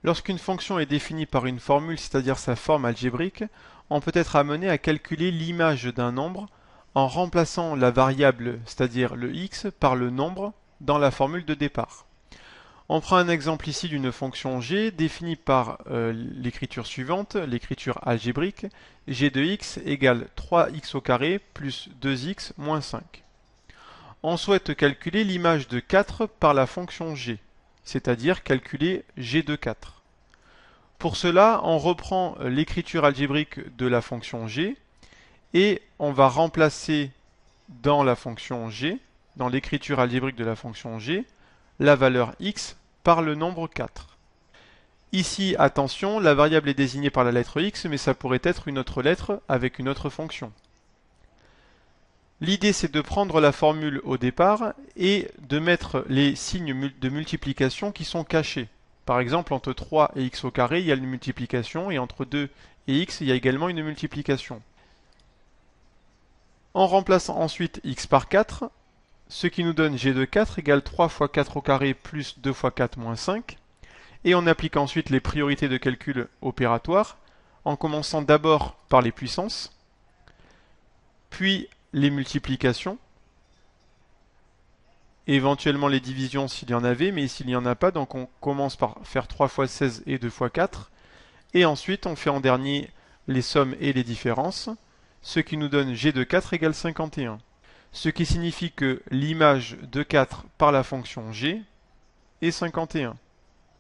Lorsqu'une fonction est définie par une formule, c'est-à-dire sa forme algébrique, on peut être amené à calculer l'image d'un nombre en remplaçant la variable, c'est-à-dire le x, par le nombre dans la formule de départ. On prend un exemple ici d'une fonction g définie par l'écriture suivante, l'écriture algébrique, g de x égale 3x au carré plus 2x moins 5. On souhaite calculer l'image de 4 par la fonction g, c'est-à-dire calculer g de 4. Pour cela, on reprend l'écriture algébrique de la fonction g et on va remplacer dans la fonction g, dans l'écriture algébrique de la fonction g, la valeur x par le nombre 4. Ici, attention, la variable est désignée par la lettre x, mais ça pourrait être une autre lettre avec une autre fonction. L'idée, c'est de prendre la formule au départ et de mettre les signes de multiplication qui sont cachés. Par exemple, entre 3 et x au carré, il y a une multiplication, et entre 2 et x, il y a également une multiplication. En remplaçant ensuite x par 4, ce qui nous donne g de 4 égale 3 fois 4 au carré plus 2 fois 4 moins 5. Et on applique ensuite les priorités de calcul opératoires, en commençant d'abord par les puissances, puis les multiplications, éventuellement les divisions s'il y en avait, mais s'il n'y en a pas, donc on commence par faire 3 fois 16 et 2 fois 4, et ensuite on fait en dernier les sommes et les différences, ce qui nous donne g de 4 égale 51, ce qui signifie que l'image de 4 par la fonction g est 51.